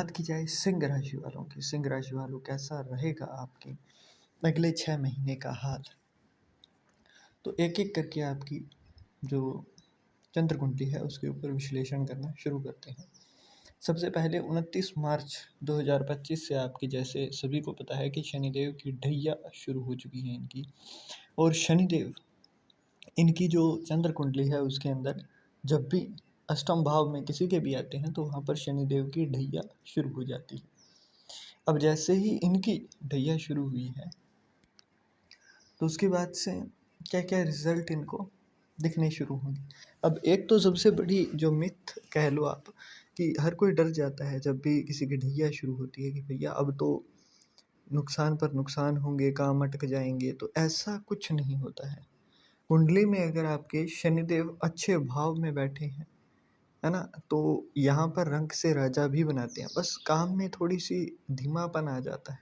बात की जाए सिंह राशि वालों की, सिंह राशि वालों कैसा रहेगा आपके अगले 6 महीने का हाल। तो एक एक करके आपकी जो चंद्र कुंडली है उसके ऊपर विश्लेषण करना शुरू करते हैं। सबसे पहले 29 मार्च 2025 से आपकी, जैसे सभी को पता है कि शनिदेव की ढैया शुरू हो चुकी है इनकी, और शनिदेव इनकी जो चंद्र कुंडली है उसके अंदर जब भी अष्टम भाव में किसी के भी आते हैं तो वहाँ पर शनिदेव की ढैया शुरू हो जाती है। अब जैसे ही इनकी ढैया शुरू हुई है तो उसके बाद से क्या क्या रिजल्ट इनको दिखने शुरू होंगे। अब एक तो सबसे बड़ी जो मिथ कह लो आप, कि हर कोई डर जाता है जब भी किसी की ढैया शुरू होती है कि भैया अब तो नुकसान पर नुकसान होंगे, काम अटक जाएंगे। तो ऐसा कुछ नहीं होता है। कुंडली में अगर आपके शनिदेव अच्छे भाव में बैठे हैं, है ना, तो यहाँ पर रंक से राजा भी बनाते हैं, बस काम में थोड़ी सी धीमापन आ जाता है।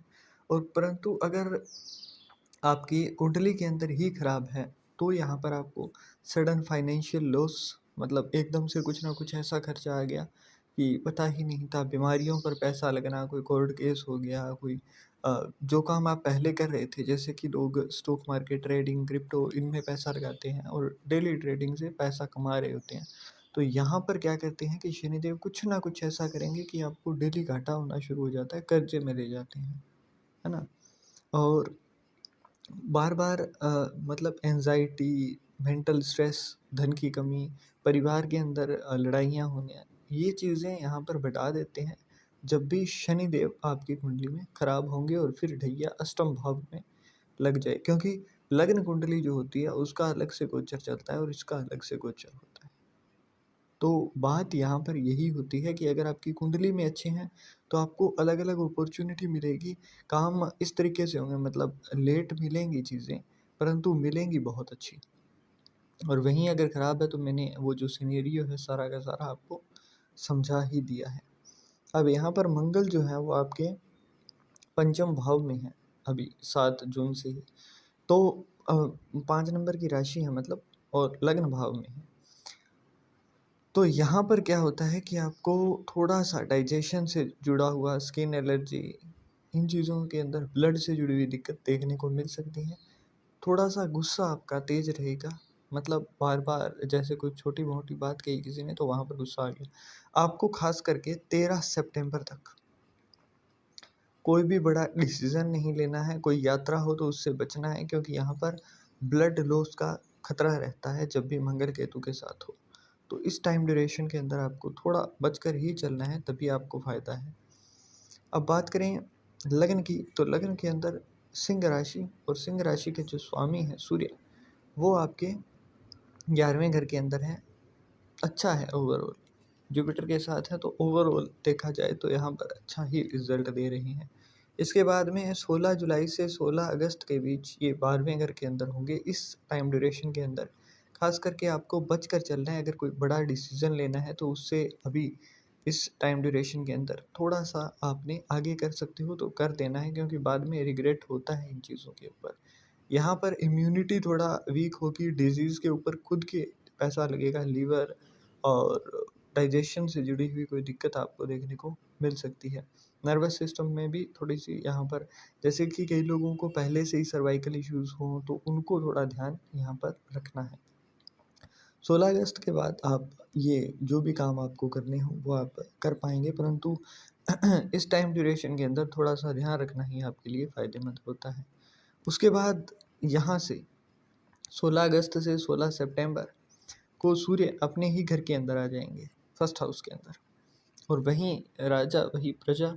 और परंतु अगर आपकी कुंडली के अंदर ही खराब है तो यहाँ पर आपको सडन फाइनेंशियल लॉस, मतलब एकदम से कुछ ना कुछ ऐसा खर्चा आ गया कि पता ही नहीं था। बीमारियों पर पैसा लगना, कोई कोर्ट केस हो गया, कोई जो काम आप पहले कर रहे थे, जैसे कि लोग स्टॉक मार्केट, ट्रेडिंग, क्रिप्टो, इनमें पैसा लगाते हैं और डेली ट्रेडिंग से पैसा कमा रहे होते हैं। तो यहाँ पर क्या करते हैं कि शनिदेव कुछ ना कुछ ऐसा करेंगे कि आपको डेली घाटा होना शुरू हो जाता है, कर्जे में ले जाते हैं, है ना। और बार बार मतलब एंजाइटी, मेंटल स्ट्रेस, धन की कमी, परिवार के अंदर लड़ाइयाँ होने, ये चीज़ें यहाँ पर बढ़ा देते हैं जब भी शनिदेव आपकी कुंडली में खराब होंगे और फिर ढैया अष्टम भाव में लग जाए। क्योंकि लग्न कुंडली जो होती है उसका अलग से गोचर चलता है और इसका अलग से गोचर होता है। तो बात यहाँ पर यही होती है कि अगर आपकी कुंडली में अच्छे हैं तो आपको अलग अलग अपॉर्चुनिटी मिलेगी। काम इस तरीके से होंगे, मतलब लेट मिलेंगी चीज़ें, परंतु मिलेंगी बहुत अच्छी। और वहीं अगर ख़राब है तो मैंने वो जो सिनेरियो है सारा का सारा आपको समझा ही दिया है। अब यहाँ पर मंगल जो है वो आपके पंचम भाव में है अभी 7 जून से ही। तो 5 नंबर की राशि है मतलब, और लग्न भाव में है। तो यहाँ पर क्या होता है कि आपको थोड़ा-सा डाइजेशन से जुड़ा हुआ, स्किन एलर्जी, इन चीज़ों के अंदर ब्लड से जुड़ी हुई दिक्कत देखने को मिल सकती है। थोड़ा-सा गुस्सा आपका तेज़ रहेगा, मतलब बार-बार जैसे कोई छोटी-मोटी बात कही किसी ने तो वहाँ पर गुस्सा आ गया। आपको ख़ास करके 13 सितंबर तक कोई भी बड़ा डिसीज़न नहीं लेना है, कोई यात्रा हो तो उससे बचना है, क्योंकि यहाँ पर ब्लड लॉस का खतरा रहता है जब भी मंगल केतु के साथ हो। तो इस टाइम ड्यूरेशन के अंदर आपको थोड़ा बचकर ही चलना है, तभी आपको फ़ायदा है। अब बात करें लग्न की, तो लग्न के अंदर सिंह राशि, और सिंह राशि के जो स्वामी हैं सूर्य, वो आपके 11वें घर के अंदर हैं। अच्छा है ओवरऑल, जुपिटर के साथ है तो ओवरऑल देखा जाए तो यहाँ पर अच्छा ही रिजल्ट दे रहे हैं। इसके बाद में 16 जुलाई से 16 अगस्त के बीच ये 12वें घर के अंदर होंगे। इस टाइम ड्यूरेशन के अंदर खास करके आपको बच कर चलना है। अगर कोई बड़ा डिसीजन लेना है तो उससे अभी इस टाइम ड्यूरेशन के अंदर थोड़ा-सा आपने आगे कर सकते हो तो कर देना है, क्योंकि बाद में रिग्रेट होता है इन चीज़ों के ऊपर। यहाँ पर इम्यूनिटी थोड़ा वीक होगी, डिज़ीज़ के ऊपर खुद के पैसा लगेगा, लीवर और डाइजेशन से जुड़ी हुई कोई दिक्कत आपको देखने को मिल सकती है। नर्वस सिस्टम में भी थोड़ी-सी यहाँ पर, जैसे कि कई लोगों को पहले से ही सर्वाइकल इश्यूज़ हों तो उनको थोड़ा ध्यान यहाँ पर रखना है। 16 अगस्त के बाद आप ये जो भी काम आपको करने हों वो आप कर पाएँगे, परंतु इस टाइम ड्यूरेशन के अंदर थोड़ा-सा ध्यान रखना ही आपके लिए फ़ायदेमंद होता है। उसके बाद यहाँ से 16 अगस्त से 16 सितंबर को सूर्य अपने ही घर के अंदर आ जाएँगे, फर्स्ट हाउस के अंदर, और वहीं राजा वहीं प्रजा।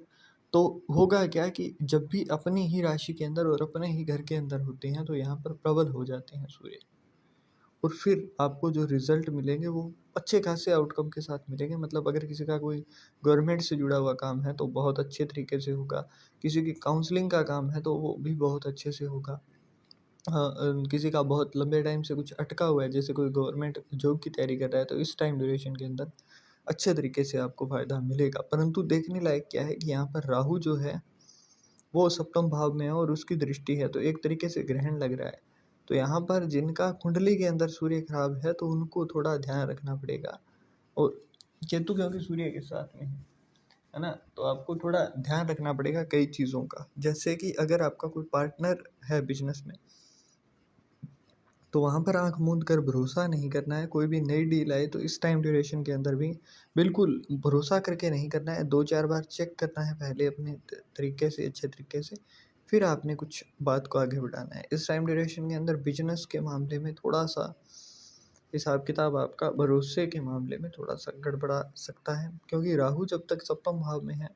तो होगा क्या कि जब भी अपनी ही राशि के अंदर और अपने ही घर के अंदर होते हैं तो यहाँ पर प्रबल हो जाते हैं सूर्य, और फिर आपको जो रिज़ल्ट मिलेंगे वो अच्छे खासे आउटकम के साथ मिलेंगे। मतलब अगर किसी का कोई गवर्नमेंट से जुड़ा हुआ काम है तो बहुत अच्छे तरीके से होगा, किसी की काउंसलिंग का काम है तो वो भी बहुत अच्छे से होगा। किसी का बहुत लंबे टाइम से कुछ अटका हुआ है, जैसे कोई गवर्नमेंट जॉब की तैयारी कर रहा है, तो इस टाइम ड्यूरेशन के अंदर अच्छे तरीके से आपको फ़ायदा मिलेगा। परंतु देखने लायक क्या है कि यहाँ पर राहु जो है वो सप्तम भाव में है और उसकी दृष्टि है, तो एक तरीके से ग्रहण लग रहा है। तो यहाँ पर जिनका कुंडली के अंदर सूर्य खराब है तो उनको थोड़ा ध्यान रखना पड़ेगा। और केतु क्योंकि सूर्य के साथ में है है ना? तो आपको थोड़ा ध्यान रखना पड़ेगा कई चीज़ों का। जैसे कि अगर आपका कोई पार्टनर है बिज़नेस में, तो वहाँ पर आँख मूंद कर भरोसा नहीं करना है। कोई भी नई डील आए तो इस टाइम ड्यूरेशन के अंदर भी बिल्कुल भरोसा करके नहीं करना है। 2-4 बार चेक करना है पहले अपने तरीके से, अच्छे तरीके से, फिर आपने कुछ बात को आगे बढ़ाना है। इस टाइम ड्यूरेशन के अंदर बिज़नेस के मामले में थोड़ा-सा हिसाब किताब आपका भरोसे के मामले में थोड़ा-सा गड़बड़ा सकता है, क्योंकि राहु जब तक सप्तम भाव में है,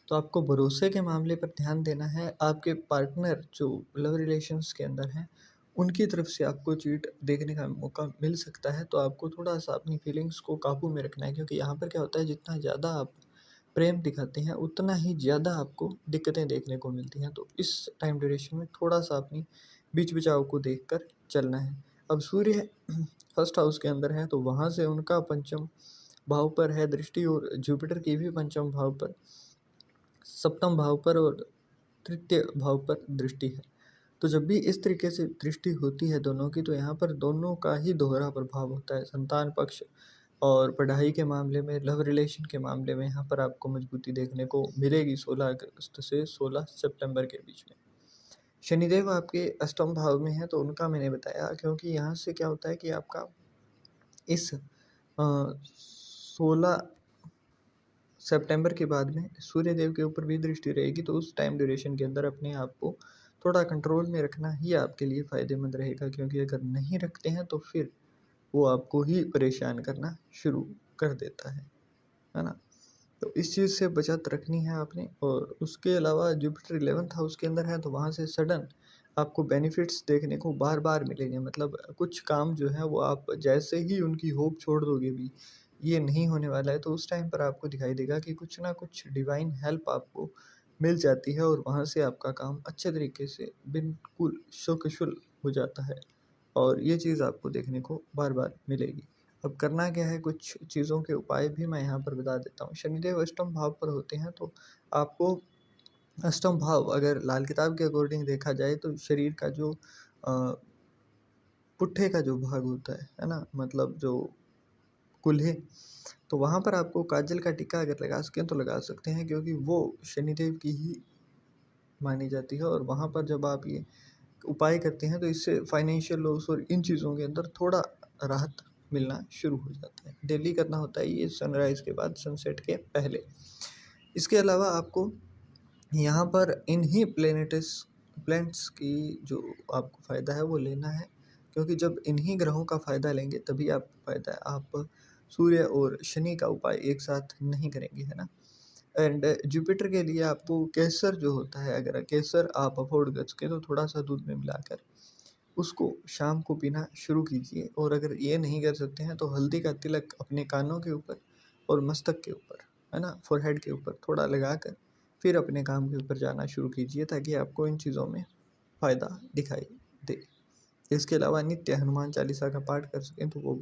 तो आपको भरोसे के मामले पर ध्यान देना है। आपके पार्टनर जो लव रिलेशंस के अंदर हैं, उनकी तरफ से आपको चीट देखने का मौका मिल सकता है, तो आपको थोड़ा-सा अपनी फीलिंग्स को काबू में रखना है, क्योंकि यहाँ पर क्या होता है, जितना ज़्यादा आप प्रेम दिखाते हैं, उतना ही ज़्यादा आपको दिक्कतें देखने को मिलती हैं। तो इस टाइम ड्यूरेशन में थोड़ा-सा अपनी बीच-बचाव को देखकर चलना है। अब सूर्य फर्स्ट हाउस के अंदर है, तो वहाँ से उनका पंचम भाव पर है दृष्टि, और जुपिटर की भी पंचम भाव पर, सप्तम भाव पर और तृतीय भाव पर दृष्टि है। तो जब भी इस तरीके से दृष्टि होती है दोनों की, तो यहाँ पर दोनों का ही दोहरा प्रभाव होता है। संतान पक्ष और पढ़ाई के मामले में, लव रिलेशन के मामले में यहाँ पर आपको मजबूती देखने को मिलेगी 16 अगस्त से 16 सितंबर के बीच में। शनिदेव आपके अष्टम भाव में है, तो उनका मैंने बताया, क्योंकि यहाँ से क्या होता है कि आपका इस 16 सितंबर के बाद में सूर्य देव के ऊपर भी दृष्टि रहेगी, तो उस टाइम ड्यूरेशन के अंदर अपने आप को थोड़ा कंट्रोल में रखना ही आपके लिए फ़ायदेमंद रहेगा, क्योंकि अगर नहीं रखते हैं तो फिर वो आपको ही परेशान करना शुरू कर देता है ना? तो इस चीज़ से बचत रखनी है आपने। और उसके अलावा जुपिटर 11th हाउस के अंदर है, तो वहाँ से सडन आपको बेनिफिट्स देखने को बार-बार मिलेंगे। मतलब कुछ काम जो है वो आप जैसे ही उनकी होप छोड़ दोगे भी, ये नहीं होने वाला है, तो उस टाइम पर आपको दिखाई देगा कि कुछ ना कुछ डिवाइन हेल्प आपको मिल जाती है, और वहाँ से आपका काम अच्छे तरीके से बिल्कुल शुक्र-शुल हो जाता है। और ये चीज़ आपको देखने को बार-बार मिलेगी। अब करना क्या है, कुछ चीज़ों के उपाय भी मैं यहाँ पर बता देता हूँ। शनिदेव अष्टम भाव पर होते हैं, तो आपको अष्टम भाव अगर लाल किताब के अकॉर्डिंग देखा जाए, तो शरीर का जो पुट्ठे का जो भाग होता है ना? मतलब जो कूल्हे, तो वहाँ पर आपको काजल का टीका अगर लगा सकें तो लगा सकते हैं, क्योंकि वो शनिदेव की ही मानी जाती है। और वहाँ पर जब आप ये उपाय करते हैं, तो इससे फाइनेंशियल लॉस और इन चीज़ों के अंदर थोड़ा राहत मिलना शुरू हो जाता है। डेली करना होता है ये सनराइज़ के बाद, सनसेट के पहले। इसके अलावा आपको यहाँ पर इन्हीं प्लैनेट्स की जो आपको फ़ायदा है वो लेना है, क्योंकि जब इन्हीं ग्रहों का फ़ायदा लेंगे तभी आपको फ़ायदा है। आप सूर्य और शनि का उपाय एक साथ नहीं करेंगे, है ना? एंड जुपिटर के लिए आपको केसर जो होता है, अगर केसर आप अफ़ोर्ड कर सकें तो थोड़ा-सा दूध में मिलाकर उसको शाम को पीना शुरू कीजिए। और अगर ये नहीं कर सकते हैं, तो हल्दी का तिलक अपने कानों के ऊपर और मस्तक के ऊपर, है ना, फ़ोरहेड के ऊपर थोड़ा लगाकर फिर अपने काम के ऊपर जाना शुरू कीजिए, ताकि आपको इन चीज़ों में फ़ायदा दिखाई दे। इसके अलावा नित्य हनुमान चालीसा का पाठ कर सकें तो वो